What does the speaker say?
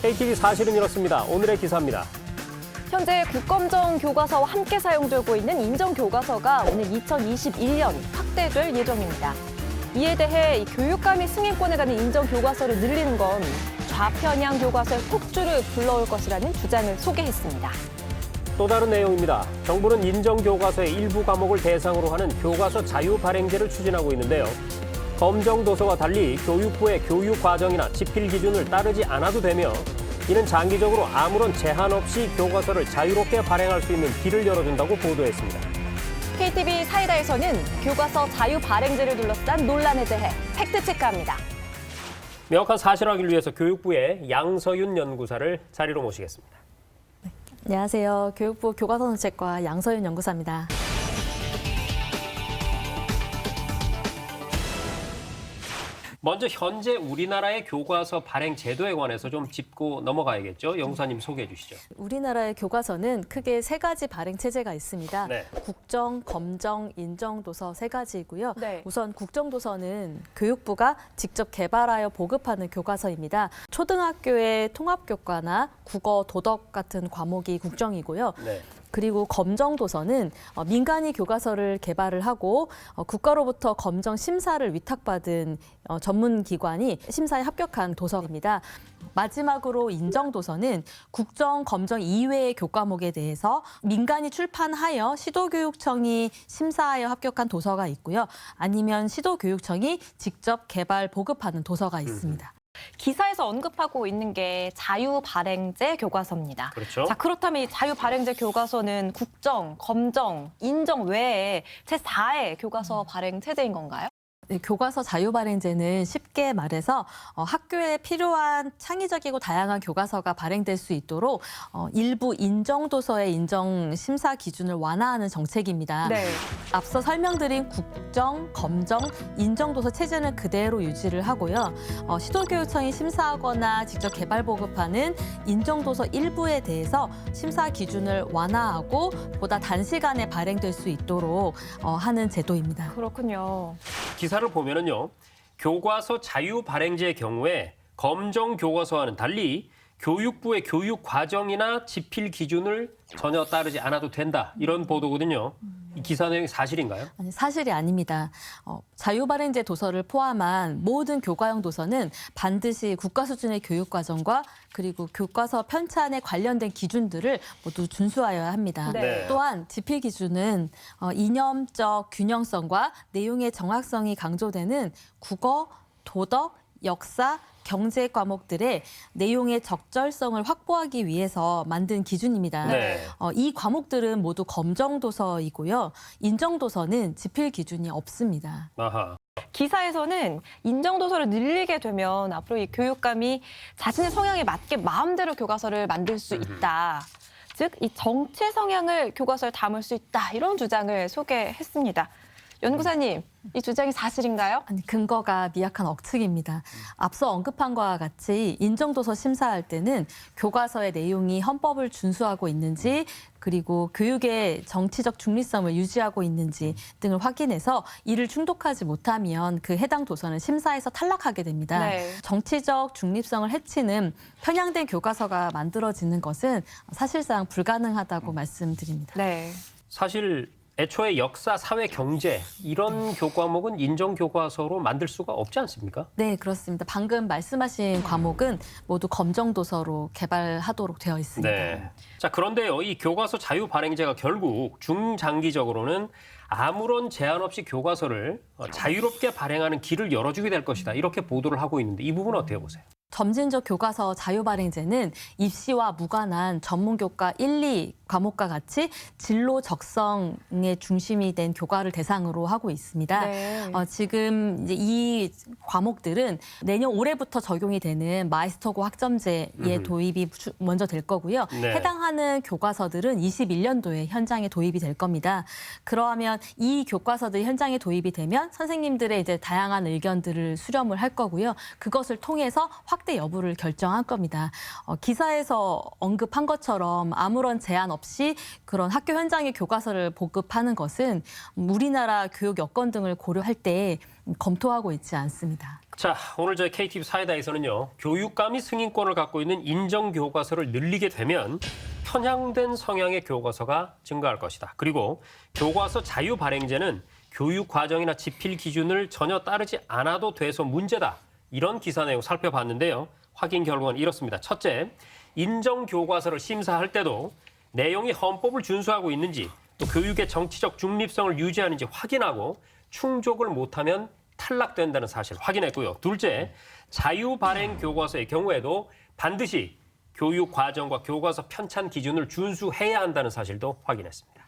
KTV 사실은 이렇습니다. 오늘의 기사입니다. 현재 국검정 교과서와 함께 사용되고 있는 인정교과서가 오늘 2021년 확대될 예정입니다. 이에 대해 교육감이 승인권을 갖는 인정교과서를 늘리는 건 좌편향 교과서의 폭주를 불러올 것이라는 주장을 소개했습니다. 또 다른 내용입니다. 정부는 인정교과서의 일부 과목을 대상으로 하는 교과서 자유 발행제를 추진하고 있는데요. 검정 도서와 달리 교육부의 교육 과정이나 집필 기준을 따르지 않아도 되며 이는 장기적으로 아무런 제한 없이 교과서를 자유롭게 발행할 수 있는 길을 열어준다고 보도했습니다. KTV 사이다에서는 교과서 자유 발행제를 둘러싼 논란에 대해 팩트체크합니다. 명확한 사실 확인을 위해서 교육부의 양서윤 연구사를 자리로 모시겠습니다. 안녕하세요. 교육부 교과서정책과 양서윤 연구사입니다. 먼저 현재 우리나라의 교과서 발행 제도에 관해서 좀 짚고 넘어가야겠죠. 연구사님 소개해 주시죠. 우리나라의 교과서는 크게 세 가지 발행 체제가 있습니다. 네. 국정, 검정, 인정도서 세 가지이고요. 네. 우선 국정도서는 교육부가 직접 개발하여 보급하는 교과서입니다. 초등학교의 통합교과나 국어, 도덕 같은 과목이 국정이고요. 네. 그리고 검정도서는 민간이 교과서를 개발을 하고 국가로부터 검정 심사를 위탁받은 전문 기관이 심사에 합격한 도서입니다. 마지막으로 인정도서는 국정, 검정 이외의 교과목에 대해서 민간이 출판하여 시도교육청이 심사하여 합격한 도서가 있고요. 아니면 시도교육청이 직접 개발, 보급하는 도서가 있습니다. 기사에서 언급하고 있는 게 자유 발행제 교과서입니다. 그렇죠. 자, 그렇다면 이 자유 발행제 교과서는 국정, 검정, 인정 외에 제4의 교과서 발행 체제인 건가요? 네, 교과서 자유 발행제는 쉽게 말해서 학교에 필요한 창의적이고 다양한 교과서가 발행될 수 있도록 일부 인정도서의 인정 심사 기준을 완화하는 정책입니다. 네. 앞서 설명드린 국정, 검정, 인정도서 체제는 그대로 유지를 하고요. 시도교육청이 심사하거나 직접 개발 보급하는 인정도서 일부에 대해서 심사 기준을 완화하고 보다 단시간에 발행될 수 있도록 하는 제도입니다. 그렇군요. 기사를 보면은요. 교과서 자유 발행제의 경우에 검정 교과서와는 달리 교육부의 교육 과정이나 집필 기준을 전혀 따르지 않아도 된다. 이런 보도거든요. 이 기사 내용이 사실인가요? 아니, 사실이 아닙니다. 자유발행제 도서를 포함한 모든 교과형 도서는 반드시 국가 수준의 교육 과정과 그리고 교과서 편찬에 관련된 기준들을 모두 준수하여야 합니다. 네. 또한 집필 기준은 이념적 균형성과 내용의 정확성이 강조되는 국어, 도덕, 역사, 경제 과목들의 내용의 적절성을 확보하기 위해서 만든 기준입니다. 네. 이 과목들은 모두 검정도서이고요. 인정도서는 집필 기준이 없습니다. 아하. 기사에서는 인정도서를 늘리게 되면 앞으로 이 교육감이 자신의 성향에 맞게 마음대로 교과서를 만들 수 있다. 즉, 이 정치 성향을 교과서에 담을 수 있다. 이런 주장을 소개했습니다. 연구사님, 이 주장이 사실인가요? 아니, 근거가 미약한 억측입니다. 앞서 언급한 것과 같이 인정도서 심사할 때는 교과서의 내용이 헌법을 준수하고 있는지 그리고 교육의 정치적 중립성을 유지하고 있는지 등을 확인해서 이를 충족하지 못하면 그 해당 도서는 심사에서 탈락하게 됩니다. 네. 정치적 중립성을 해치는 편향된 교과서가 만들어지는 것은 사실상 불가능하다고 말씀드립니다. 네. 사실 애초에 역사, 사회, 경제 이런 교과목은 인정 교과서로 만들 수가 없지 않습니까? 네, 그렇습니다. 방금 말씀하신 과목은 모두 검정도서로 개발하도록 되어 있습니다. 네. 자, 그런데요. 이 교과서 자유 발행제가 결국 중장기적으로는 아무런 제한 없이 교과서를 자유롭게 발행하는 길을 열어주게 될 것이다. 이렇게 보도를 하고 있는데 이 부분은 어떻게 보세요? 점진적 교과서 자유발행제는 입시와 무관한 전문교과 1, 2 과목과 같이 진로 적성의 중심이 된 교과를 대상으로 하고 있습니다. 네. 지금 이제 이 과목들은 내년 올해부터 적용이 되는 마이스터고 학점제의 도입이 먼저 될 거고요. 네. 해당하는 교과서들은 21년도에 현장에 도입이 될 겁니다. 그러면 이 교과서들이 현장에 도입이 되면 선생님들의 이제 다양한 의견들을 수렴을 할 거고요. 그것을 통해서 확대 여부를 결정한 겁니다. 기사에서 언급한 것처럼 아무런 제한 없이 그런 학교 현장의 교과서를 보급하는 것은 우리나라 교육 여건 등을 고려할 때 검토하고 있지 않습니다. 자, 오늘 저희 KTV 사이다에서는요. 교육감이 승인권을 갖고 있는 인정 교과서를 늘리게 되면 편향된 성향의 교과서가 증가할 것이다. 그리고 교과서 자유 발행제는 교육 과정이나 집필 기준을 전혀 따르지 않아도 돼서 문제다. 이런 기사 내용 살펴봤는데요. 확인 결과는 이렇습니다. 첫째, 인정 교과서를 심사할 때도 내용이 헌법을 준수하고 있는지 또 교육의 정치적 중립성을 유지하는지 확인하고 충족을 못하면 탈락된다는 사실 확인했고요. 둘째, 자유 발행 교과서의 경우에도 반드시 교육 과정과 교과서 편찬 기준을 준수해야 한다는 사실도 확인했습니다.